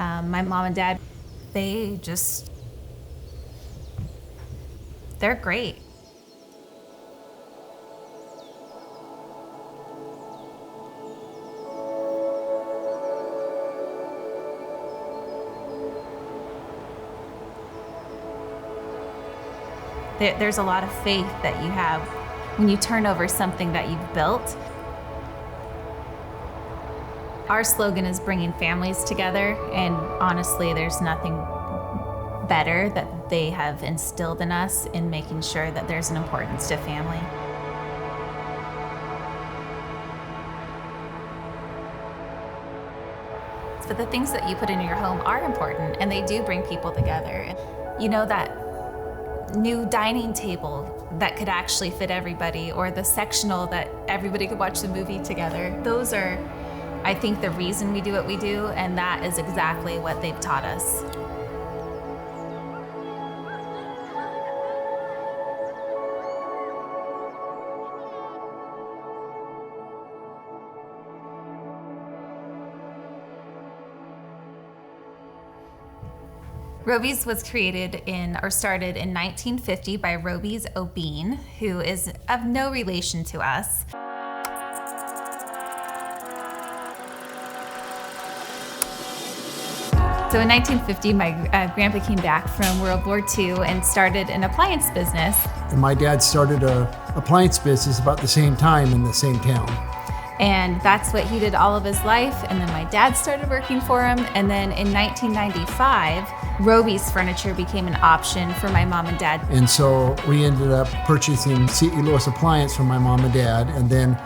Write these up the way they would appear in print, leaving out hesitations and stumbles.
My mom and dad, they're great. There's a lot of faith that you have when you turn over something that you've built. Our slogan is bringing families together, and honestly, there's nothing better that they have instilled in us in making sure that there's an importance to family. But the things that you put into your home are important, and they do bring people together. You know, that new dining table that could actually fit everybody, or the sectional that everybody could watch the movie together. Those are, I think, the reason we do what we do, and that is exactly what they've taught us. Roby's was started in 1950 by Roby's O'Bean, who is of no relation to us. So in 1950, my grandpa came back from World War II and started an appliance business. And my dad started an appliance business about the same time in the same town. And that's what he did all of his life. And then my dad started working for him. And then in 1995, Roby's furniture became an option for my mom and dad. And so we ended up purchasing C.E. Lewis Appliance from my mom and dad. And then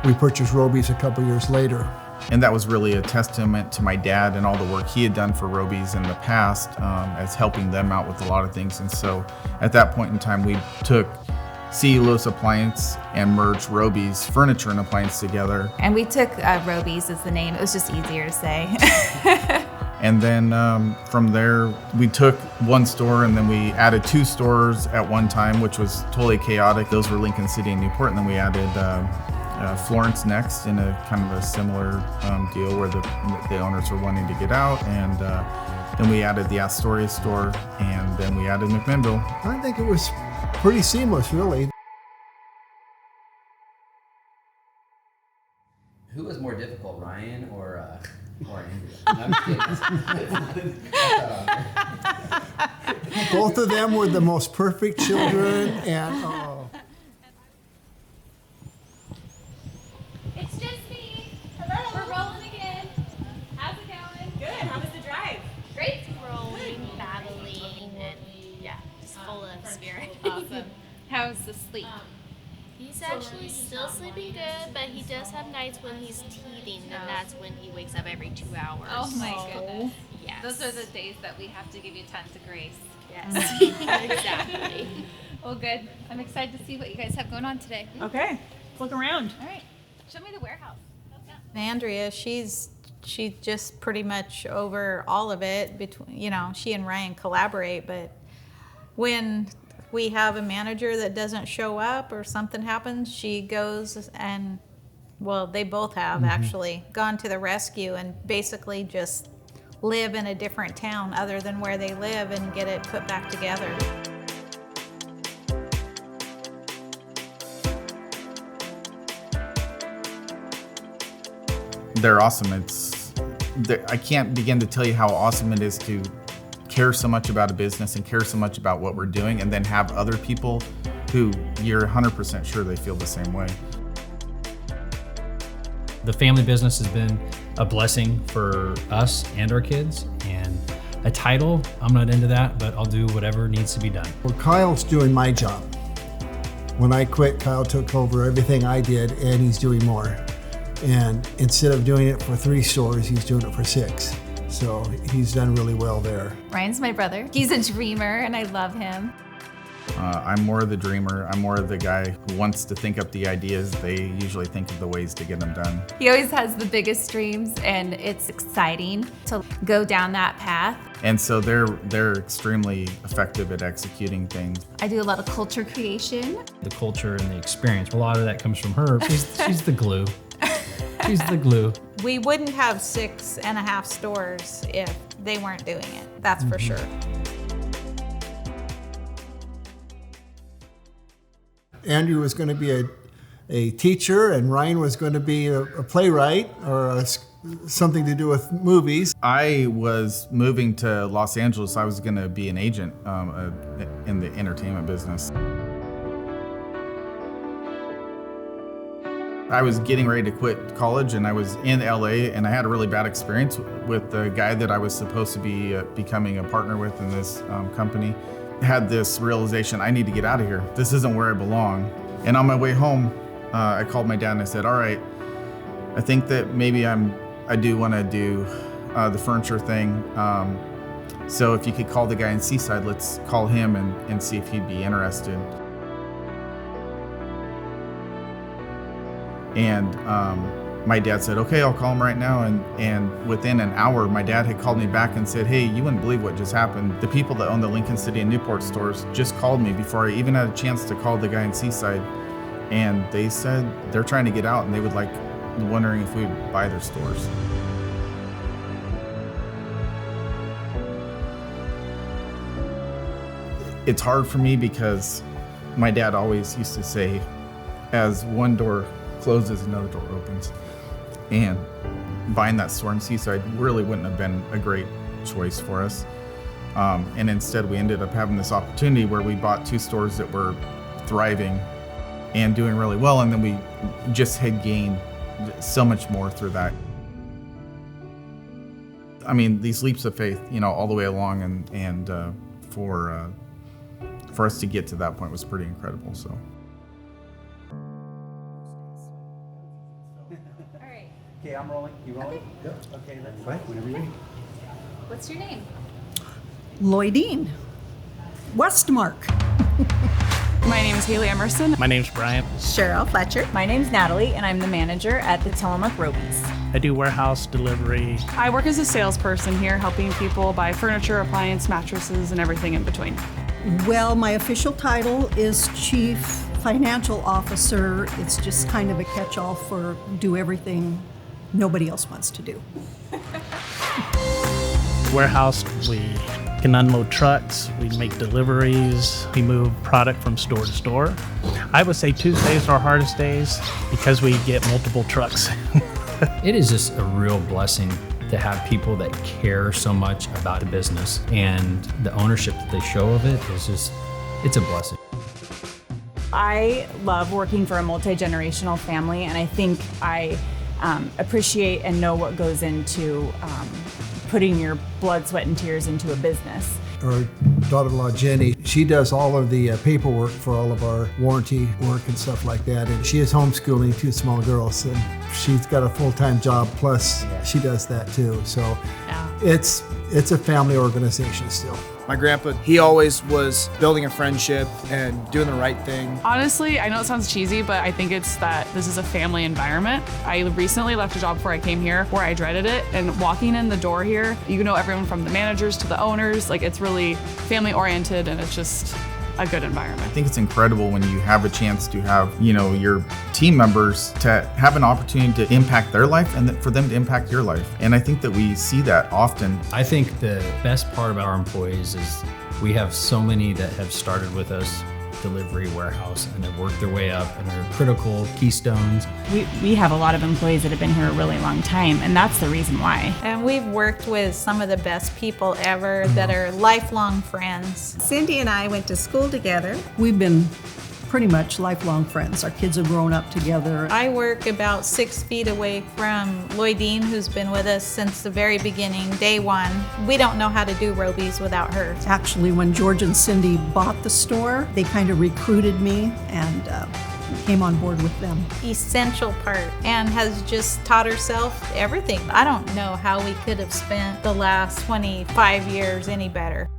we purchased Roby's a couple years later. And that was really a testament to my dad and all the work he had done for Roby's in the past, as helping them out with a lot of things. And so at that point in time, we took C.E. Lewis Appliance and merged Roby's furniture and appliance together. And we took Roby's as the name. It was just easier to say. And then from there, we took one store and then we added 2 stores at one time, which was totally chaotic. Those were Lincoln City and Newport. And then we added Florence next in a kind of a similar deal where the owners were wanting to get out. And then we added the Astoria store, and then we added McMinnville. I think it was pretty seamless, really. Who was more difficult, Ryan or Andrea? No, I'm just kidding. Both of them were the most perfect children, and It's just me. Hello. We're rolling again. How's it going? Good. How was the drive? Great. Rolling, battling, and yeah, just full of spirit. Awesome. How's the sleep? He's actually still sleeping good, but he does have nights when he's teething, and that's when he wakes up every 2 hours. Oh my goodness. Yes. Those are the days that we have to give you tons of grace. Yes, exactly. Well, good. I'm excited to see what you guys have going on today. Okay, let's look around. All right. Show me the warehouse. Andrea, she's just pretty much over all of it. Between, she and Ryan collaborate, but when we have a manager that doesn't show up or something happens, she goes and, well, they both have actually gone to the rescue and basically just live in a different town other than where they live and get it put back together. They're awesome. I can't begin to tell you how awesome it is to care so much about a business and care so much about what we're doing, and then have other people who you're 100% sure they feel the same way. The family business has been a blessing for us and our kids, and a title, I'm not into that, but I'll do whatever needs to be done. well, Kyle's doing my job. When I quit, Kyle took over everything I did, and he's doing more. And instead of doing it for 3 stores, he's doing it for 6. So he's done really well there. Ryan's my brother. He's a dreamer, and I love him. I'm more of the dreamer. I'm more of the guy who wants to think up the ideas. They usually think of the ways to get them done. He always has the biggest dreams, and it's exciting to go down that path. And so they're extremely effective at executing things. I do a lot of culture creation. The culture and the experience, a lot of that comes from her. She's the glue. She's the glue. We wouldn't have 6.5 stores if they weren't doing it. That's for sure. Andrew was going to be a teacher, and Ryan was going to be a playwright or something to do with movies. I was moving to Los Angeles. I was going to be an agent in the entertainment business. I was getting ready to quit college, and I was in LA, and I had a really bad experience with the guy that I was supposed to be becoming a partner with in this company. I had this realization, I need to get out of here. This isn't where I belong. And on my way home, I called my dad and I said, all right, I think that maybe I do want to do the furniture thing. So if you could call the guy in Seaside, let's call him and see if he'd be interested. And my dad said, okay, I'll call him right now. And within an hour, my dad had called me back and said, hey, you wouldn't believe what just happened. The people that own the Lincoln City and Newport stores just called me before I even had a chance to call the guy in Seaside. And they said they're trying to get out and they would wondering if we would buy their stores. It's hard for me because my dad always used to say, as one door closes, another door opens. And buying that store in Seaside really wouldn't have been a great choice for us. And instead we ended up having this opportunity where we bought 2 stores that were thriving and doing really well. And then we just had gained so much more through that. I mean, these leaps of faith, all the way along, and for us to get to that point was pretty incredible. So. Okay, I'm rolling. You rolling? Yep. Okay, let's go. Whenever you're ready. What's your name? Lloydine. Westmark. My name is Haley Emerson. My name's Brian. Cheryl Fletcher. My name's Natalie, and I'm the manager at the Tillamook Roby's. I do warehouse delivery. I work as a salesperson here, helping people buy furniture, appliance, mattresses, and everything in between. Well, my official title is Chief Financial Officer. It's just kind of a catch-all for do everything nobody else wants to do. Warehouse, we can unload trucks, we make deliveries, we move product from store to store. I would say Tuesdays are our hardest days because we get multiple trucks. It is just a real blessing to have people that care so much about a business, and the ownership that they show of it is just, it's a blessing. I love working for a multi-generational family, and I think I appreciate and know what goes into putting your blood, sweat, and tears into a business. Our daughter-in-law, Jenny, she does all of the paperwork for all of our warranty work and stuff like that. And she is homeschooling 2 small girls, and she's got a full-time job, plus she does that too. So it's a family organization still. My grandpa, he always was building a friendship and doing the right thing. Honestly, I know it sounds cheesy, but I think it's that this is a family environment. I recently left a job before I came here where I dreaded it, and walking in the door here, you know everyone from the managers to the owners. It's really family oriented, and it's just a good environment. I think it's incredible when you have a chance to have, your team members to have an opportunity to impact their life and for them to impact your life. And I think that we see that often. I think the best part about our employees is we have so many that have started with us, delivery, warehouse, and have worked their way up and are critical keystones. We have a lot of employees that have been here a really long time, and that's the reason why. And we've worked with some of the best people ever that are lifelong friends. Cindy and I went to school together. We've been pretty much lifelong friends. Our kids have grown up together. I work about 6 feet away from Lloydine, who's been with us since the very beginning, day one. We don't know how to do Roby's without her. Actually, when George and Cindy bought the store, they kind of recruited me and came on board with them. Essential part, and has just taught herself everything. I don't know how we could have spent the last 25 years any better.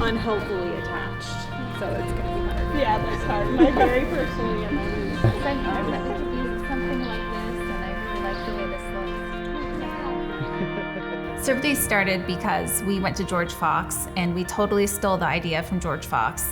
Unhealthily attached, so it's gonna be hard. Yeah, that's hard. My very personally and my I've never been to use something like this, and I really like the way this looks. Serve Day started because we went to George Fox and we totally stole the idea from George Fox.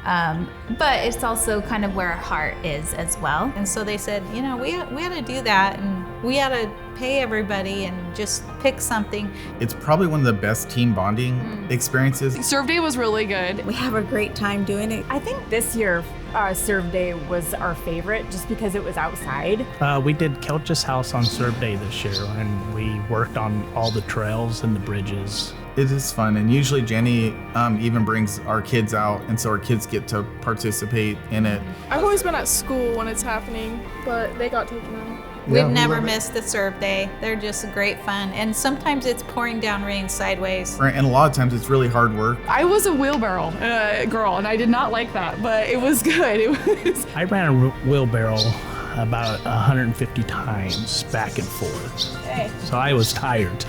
But it's also kind of where our heart is as well. And so they said, you know, we ought to do that, and we ought to pay everybody and just pick something. It's probably one of the best team bonding experiences. Serve Day was really good. We have a great time doing it. I think this year Serve Day was our favorite just because it was outside. We did Kelch's house on Serve Day this year, and we worked on all the trails and the bridges. It is fun, and usually Jenny even brings our kids out, and so our kids get to participate in it. I've always been at school when it's happening, but they got taken out. We've never missed the Serve Day. They're just great fun, and sometimes it's pouring down rain sideways. Right, and a lot of times it's really hard work. I was a wheelbarrow girl, and I did not like that, but it was good. I ran a wheelbarrow about 150 times back and forth. Hey. So I was tired.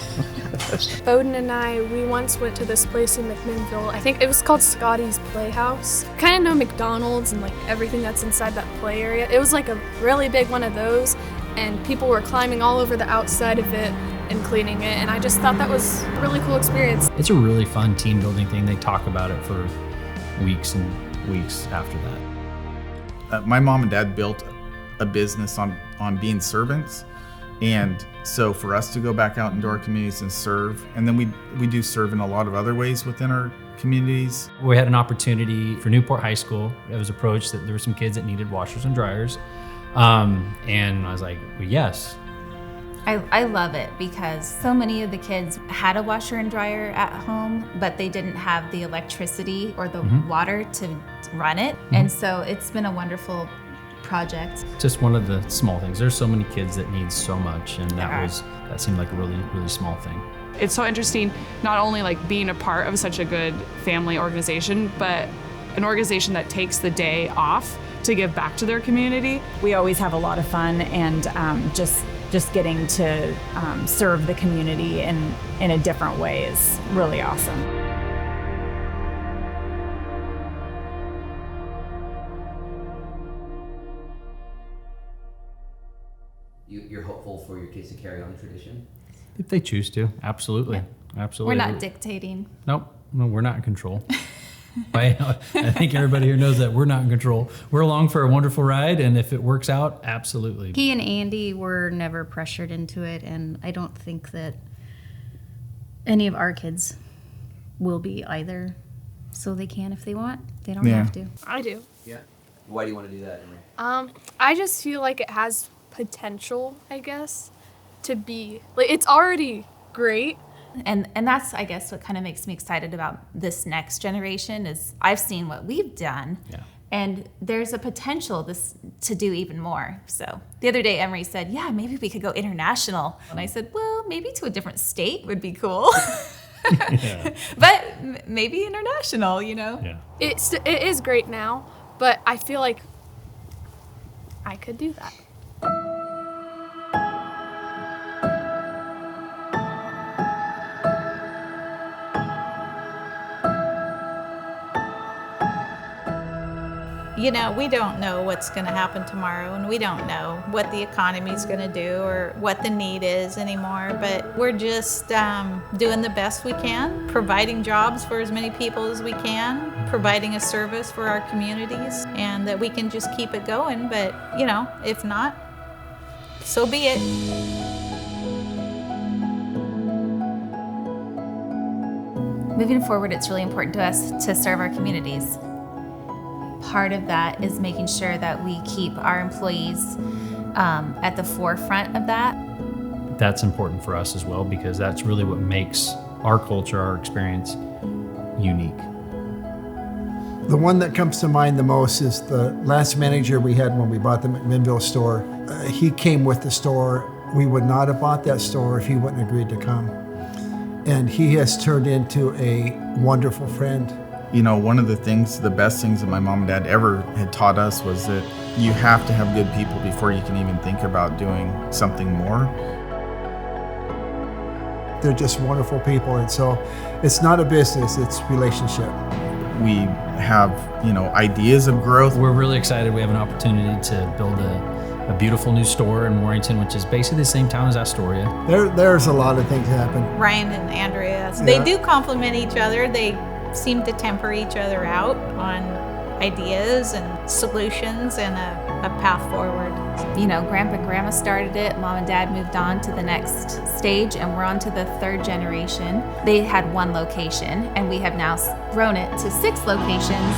Bowden and I, we once went to this place in McMinnville. I think it was called Scotty's Playhouse. Kind of know McDonald's and like everything that's inside that play area. It was like a really big one of those, and people were climbing all over the outside of it and cleaning it, and I just thought that was a really cool experience. It's a really fun team building thing. They talk about it for weeks and weeks after that. My mom and dad built a business on being servants, and so for us to go back out into our communities and serve, and then we do serve in a lot of other ways within our communities. We had an opportunity for Newport High School. I was approached that there were some kids that needed washers and dryers, and I was like, well, yes. I love it because so many of the kids had a washer and dryer at home, but they didn't have the electricity or the water to run it, and so it's been a wonderful project. Just one of the small things. There's so many kids that need so much, and that seemed like a really, really small thing. It's so interesting, not only like being a part of such a good family organization, but an organization that takes the day off to give back to their community. We always have a lot of fun, and just getting to serve the community in a different way is really awesome. You're hopeful for your kids to carry on the tradition? If they choose to, absolutely. Yeah. Absolutely. We're not dictating. Nope, no, we're not in control. I think everybody here knows that we're not in control. We're along for a wonderful ride, and if it works out, absolutely. He and Andy were never pressured into it, and I don't think that any of our kids will be either. So they can if they want. They don't have to. I do. Yeah. Why do you want to do that, Emery? I just feel like it has potential, I guess, to be like it's already great. And that's, I guess, what kind of makes me excited about this next generation is I've seen what we've done, and there's a potential to do even more. So the other day, Emery said, yeah, maybe we could go international. And I said, well, maybe to a different state would be cool. But maybe international, you know? Yeah. It is great now, but I feel like I could do that. You know, we don't know what's going to happen tomorrow, and we don't know what the economy's going to do or what the need is anymore, but we're just doing the best we can, providing jobs for as many people as we can, providing a service for our communities, and that we can just keep it going. But, you know, if not, so be it. Moving forward, it's really important to us to serve our communities. Part of that is making sure that we keep our employees at the forefront of that. That's important for us as well, because that's really what makes our culture, our experience, unique. The one that comes to mind the most is the last manager we had when we bought the McMinnville store. He came with the store. We would not have bought that store if he wouldn't agreed to come. And he has turned into a wonderful friend. You know, one of the best things that my mom and dad ever had taught us was that you have to have good people before you can even think about doing something more. They're just wonderful people, and so it's not a business, it's relationship. We have, ideas of growth. We're really excited. We have an opportunity to build a beautiful new store in Warrington, which is basically the same town as Astoria. There's a lot of things happen. Ryan and Andrea, they do complement each other. They seem to temper each other out on ideas and solutions and a path forward. You know, Grandpa and Grandma started it, Mom and Dad moved on to the next stage, and we're on to the third generation. They had one location, and we have now grown it to 6 locations.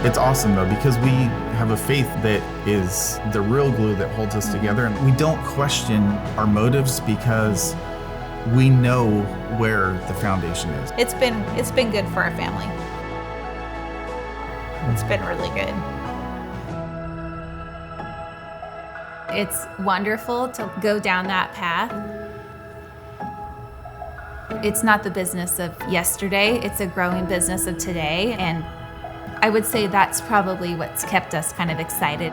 It's awesome though, because we have a faith that is the real glue that holds us together, and we don't question our motives because we know where the foundation is. It's been good for our family. It's been really good. It's wonderful to go down that path. It's not the business of yesterday, it's a growing business of today, and I would say that's probably what's kept us kind of excited.